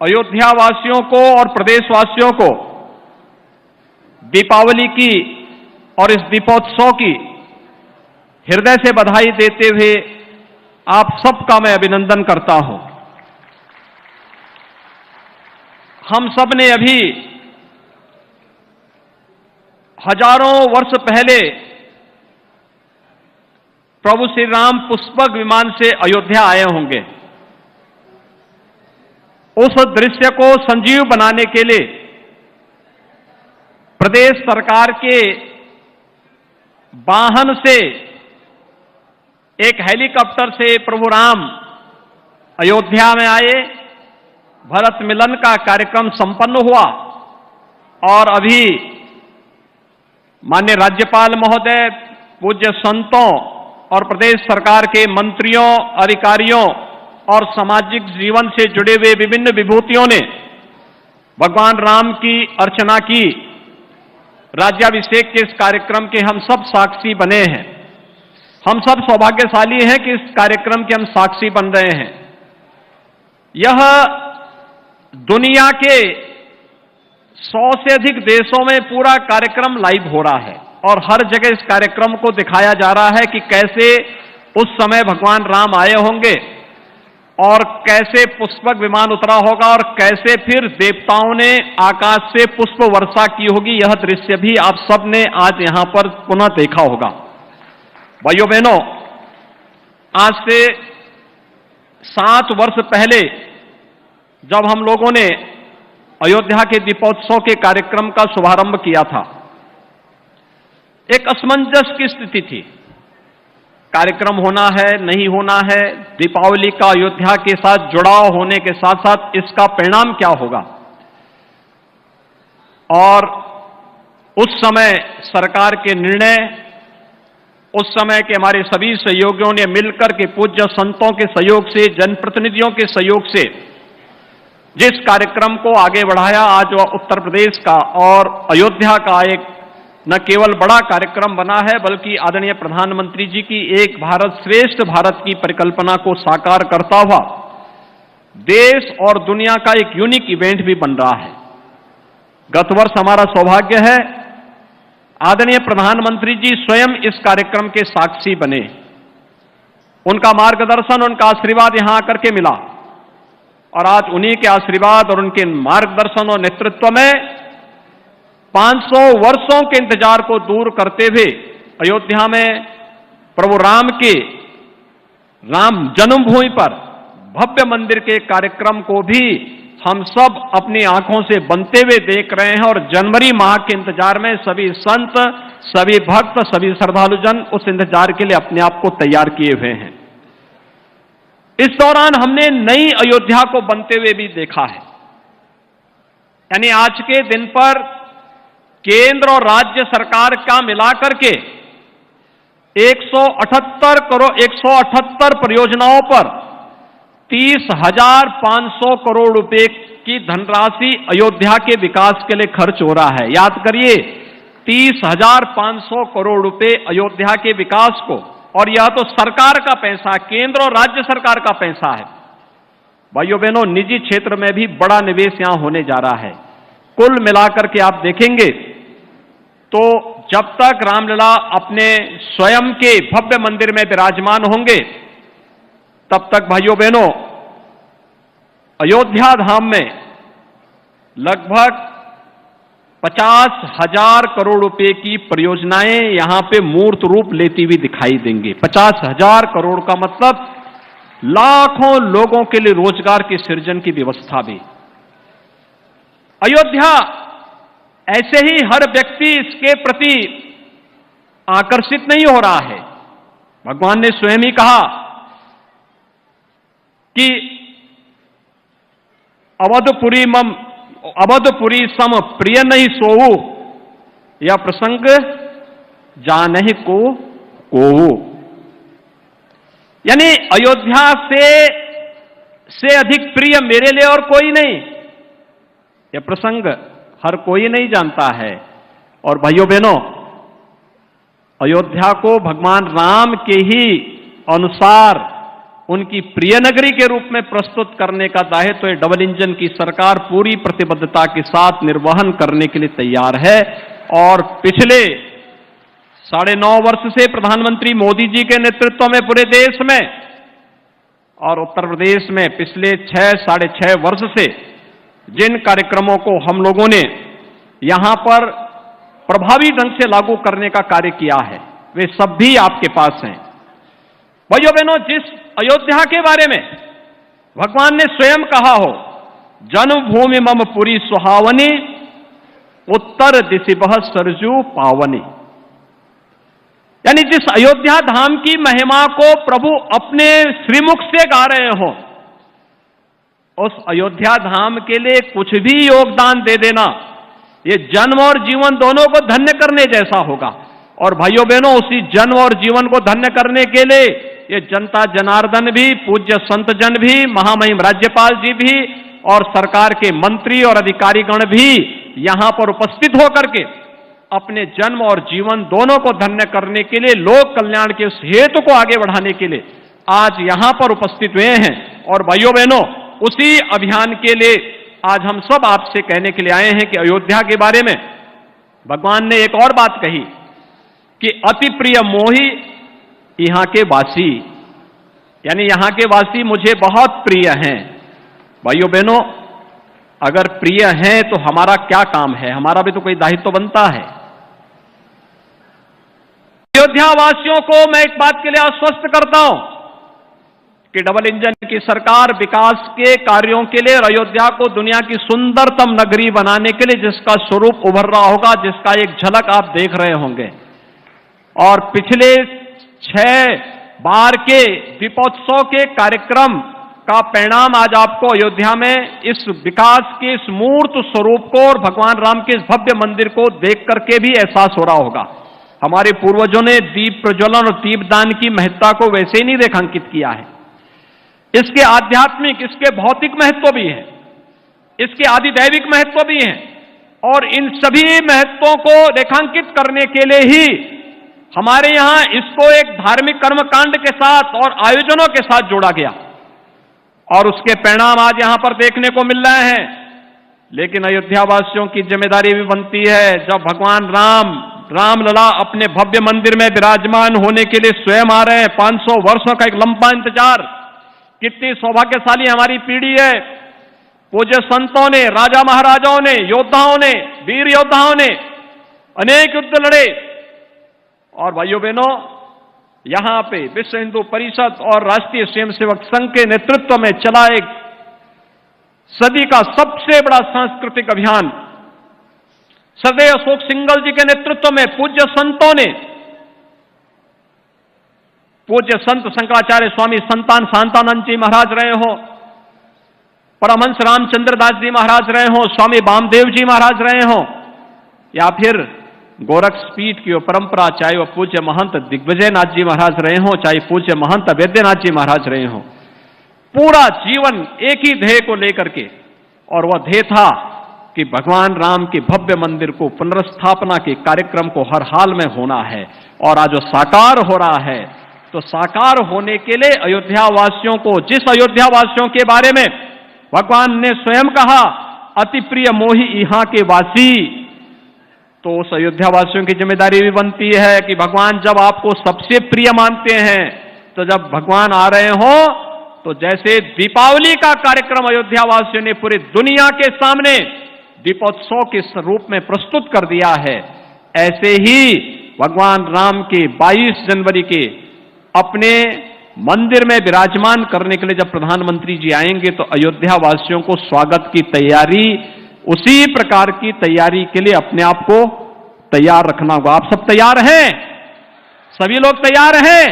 अयोध्या वासियों को और प्रदेशवासियों को दीपावली की और इस दीपोत्सव की हृदय से बधाई देते हुए आप सबका मैं अभिनंदन करता हूं। हम सब ने अभी हजारों वर्ष पहले प्रभु श्री राम पुष्पक विमान से अयोध्या आए होंगे। उस दृश्य को संजीव बनाने के लिए प्रदेश सरकार के वाहन से एक हेलीकॉप्टर से प्रभु राम अयोध्या में आए। भरत मिलन का कार्यक्रम संपन्न हुआ और अभी माननीय राज्यपाल महोदय, पूज्य संतों और प्रदेश सरकार के मंत्रियों, अधिकारियों और सामाजिक जीवन से जुड़े हुए विभिन्न विभूतियों ने भगवान राम की अर्चना की। राज्याभिषेक के इस कार्यक्रम के हम सब साक्षी बने हैं। हम सब सौभाग्यशाली हैं कि इस कार्यक्रम के हम साक्षी बन रहे हैं। यह दुनिया के 100 से अधिक देशों में पूरा कार्यक्रम लाइव हो रहा है और हर जगह इस कार्यक्रम को दिखाया जा रहा है कि कैसे उस समय भगवान राम आए होंगे और कैसे पुष्पक विमान उतरा होगा और कैसे फिर देवताओं ने आकाश से पुष्प वर्षा की होगी। यह दृश्य भी आप सब ने आज यहां पर पुनः देखा होगा। भाइयों बहनों, आज से 7 वर्ष पहले जब हम लोगों ने अयोध्या के दीपोत्सव के कार्यक्रम का शुभारंभ किया था, एक असमंजस की स्थिति थी। कार्यक्रम होना है, नहीं होना है, दीपावली का अयोध्या के साथ जुड़ाव होने के साथ साथ इसका परिणाम क्या होगा। और उस समय सरकार के निर्णय, उस समय के हमारे सभी सहयोगियों ने मिलकर के पूज्य संतों के सहयोग से, जनप्रतिनिधियों के सहयोग से जिस कार्यक्रम को आगे बढ़ाया, आज वह उत्तर प्रदेश का और अयोध्या का एक न केवल बड़ा कार्यक्रम बना है बल्कि आदरणीय प्रधानमंत्री जी की एक भारत श्रेष्ठ भारत की परिकल्पना को साकार करता हुआ देश और दुनिया का एक यूनिक इवेंट भी बन रहा है। गत वर्ष हमारा सौभाग्य है, आदरणीय प्रधानमंत्री जी स्वयं इस कार्यक्रम के साक्षी बने। उनका मार्गदर्शन, उनका आशीर्वाद यहां आकर के मिला और आज उन्हीं के आशीर्वाद और उनके मार्गदर्शन और नेतृत्व में 500 वर्षों के इंतजार को दूर करते हुए अयोध्या में प्रभु राम के राम जन्मभूमि पर भव्य मंदिर के कार्यक्रम को भी हम सब अपनी आंखों से बनते हुए देख रहे हैं और जनवरी माह के इंतजार में सभी संत, सभी भक्त, सभी श्रद्धालुजन उस इंतजार के लिए अपने आप को तैयार किए हुए हैं। इस दौरान हमने नई अयोध्या को बनते हुए भी देखा है। यानी आज के दिन पर केंद्र और राज्य सरकार का मिलाकर के 178 परियोजनाओं पर 30,500 करोड़ रुपए की धनराशि अयोध्या के विकास के लिए खर्च हो रहा है। याद करिए, 30,500 करोड़ रुपए अयोध्या के विकास को, और यह तो सरकार का पैसा, केंद्र और राज्य सरकार का पैसा है। भाइयों बहनों, निजी क्षेत्र में भी बड़ा निवेश यहां होने जा रहा है। कुल मिलाकर के आप देखेंगे तो जब तक रामलला अपने स्वयं के भव्य मंदिर में विराजमान होंगे तब तक भाइयों बहनों अयोध्या धाम में लगभग 50,000 करोड़ रुपए की परियोजनाएं यहां पे मूर्त रूप लेती हुई दिखाई देंगी। 50,000 करोड़ का मतलब लाखों लोगों के लिए रोजगार के सृजन की व्यवस्था भी। अयोध्या ऐसे ही हर व्यक्ति इसके प्रति आकर्षित नहीं हो रहा है। भगवान ने स्वयं ही कहा कि अवधपुरी सम प्रिय नहीं सोऊ, यह प्रसंग जानहि को। यानी अयोध्या से अधिक प्रिय मेरे लिए और कोई नहीं। यह प्रसंग हर कोई नहीं जानता है। और भाइयों बहनों, अयोध्या को भगवान राम के ही अनुसार उनकी प्रिय नगरी के रूप में प्रस्तुत करने का दायित्व तो डबल इंजन की सरकार पूरी प्रतिबद्धता के साथ निर्वहन करने के लिए तैयार है। और पिछले 9.5 वर्ष से प्रधानमंत्री मोदी जी के नेतृत्व में पूरे देश में और उत्तर प्रदेश में पिछले 6-6.5 वर्ष से जिन कार्यक्रमों को हम लोगों ने यहां पर प्रभावी ढंग से लागू करने का कार्य किया है, वे सब भी आपके पास हैं। भाइयों बहनों, जिस अयोध्या के बारे में भगवान ने स्वयं कहा हो, जन्मभूमि मम पुरी सुहावनी, उत्तर दिशि बह सरजू पावनी, यानी जिस अयोध्या धाम की महिमा को प्रभु अपने श्रीमुख से गा रहे हो, उस अयोध्या धाम के लिए कुछ भी योगदान दे देना ये जन्म और जीवन दोनों को धन्य करने जैसा होगा। और भाइयों बहनों, उसी जन्म और जीवन को धन्य करने के लिए ये जनता जनार्दन भी, पूज्य संत जन भी, महामहिम राज्यपाल जी भी और सरकार के मंत्री और अधिकारीगण भी यहां पर उपस्थित होकर के अपने जन्म और जीवन दोनों को धन्य करने के लिए, लोक कल्याण के उस हेतु को आगे बढ़ाने के लिए आज यहां पर उपस्थित हुए हैं। और भाइयों बहनों, उसी अभियान के लिए आज हम सब आपसे कहने के लिए आए हैं कि अयोध्या के बारे में भगवान ने एक और बात कही कि अति प्रिय मोहि यहां के वासी, यानी यहां के वासी मुझे बहुत प्रिय हैं। भाइयों बहनों, अगर प्रिय हैं तो हमारा क्या काम है, हमारा भी तो कोई दायित्व तो बनता है। अयोध्या वासियों को मैं एक बात के लिए आश्वस्त करता हूं कि डबल इंजन की सरकार विकास के कार्यों के लिए और अयोध्या को दुनिया की सुंदरतम नगरी बनाने के लिए जिसका स्वरूप उभर रहा होगा, जिसका एक झलक आप देख रहे होंगे। और पिछले 6 बार के दीपोत्सव के कार्यक्रम का परिणाम आज आपको अयोध्या में इस विकास के इस मूर्त स्वरूप को और भगवान राम के इस भव्य मंदिर को देख करके भी एहसास हो रहा होगा। हमारे पूर्वजों ने दीप प्रज्वलन और दीपदान की महत्ता को वैसे ही नहीं रेखांकित किया है। इसके आध्यात्मिक, इसके भौतिक महत्व भी है, इसके आदिदैविक महत्व भी हैं। और इन सभी महत्वों को रेखांकित करने के लिए ही हमारे यहां इसको एक धार्मिक कर्मकांड के साथ और आयोजनों के साथ जोड़ा गया और उसके परिणाम आज यहां पर देखने को मिल रहे हैं। लेकिन अयोध्या वासियों की जिम्मेदारी भी बनती है, जब भगवान रामलला अपने भव्य मंदिर में विराजमान होने के लिए स्वयं आ रहे हैं। 500 वर्षों का एक लंबा इंतजार, कितनी सौभाग्यशाली हमारी पीढ़ी है। पूज्य संतों ने, राजा महाराजाओं ने, योद्धाओं ने, वीर योद्धाओं ने अनेक युद्ध लड़े। और भाइयों बहनों, यहां पे विश्व हिंदू परिषद और राष्ट्रीय स्वयंसेवक संघ के नेतृत्व में चला एक सदी का सबसे बड़ा सांस्कृतिक अभियान, सदैव अशोक सिंघल जी के नेतृत्व में पूज्य संतों ने, पूज्य संत शंकराचार्य स्वामी संतान शांतानंद जी महाराज रहे हो, परमहंस रामचंद्र दास जी महाराज रहे हो, स्वामी वामदेव जी महाराज रहे हो, या फिर गोरक्षपीठ की वो परंपरा, चाहे वो पूज्य महंत दिग्विजयनाथ जी महाराज रहे हो, चाहे पूज्य महंत वैद्यनाथ जी महाराज रहे हो, पूरा जीवन एक ही ध्येय को लेकर के, और वह ध्येय था कि भगवान राम के भव्य मंदिर को पुनर्स्थापना के कार्यक्रम को हर हाल में होना है। और आज जो साकार हो रहा है, तो साकार होने के लिए अयोध्या वासियों को, जिस अयोध्या वासियों के बारे में भगवान ने स्वयं कहा अति प्रिय मोहि यहां के वासी, तो उस अयोध्या वासियों की जिम्मेदारी भी बनती है कि भगवान जब आपको सबसे प्रिय मानते हैं, तो जब भगवान आ रहे हो, तो जैसे दीपावली का कार्यक्रम अयोध्या वासियों ने पूरी दुनिया के सामने दीपोत्सव के रूप में प्रस्तुत कर दिया है, ऐसे ही भगवान राम के 22 जनवरी के अपने मंदिर में विराजमान करने के लिए जब प्रधानमंत्री जी आएंगे, तो अयोध्या वासियों को स्वागत की तैयारी, उसी प्रकार की तैयारी के लिए अपने आप को तैयार रखना होगा। आप सब तैयार हैं? सभी लोग तैयार हैं?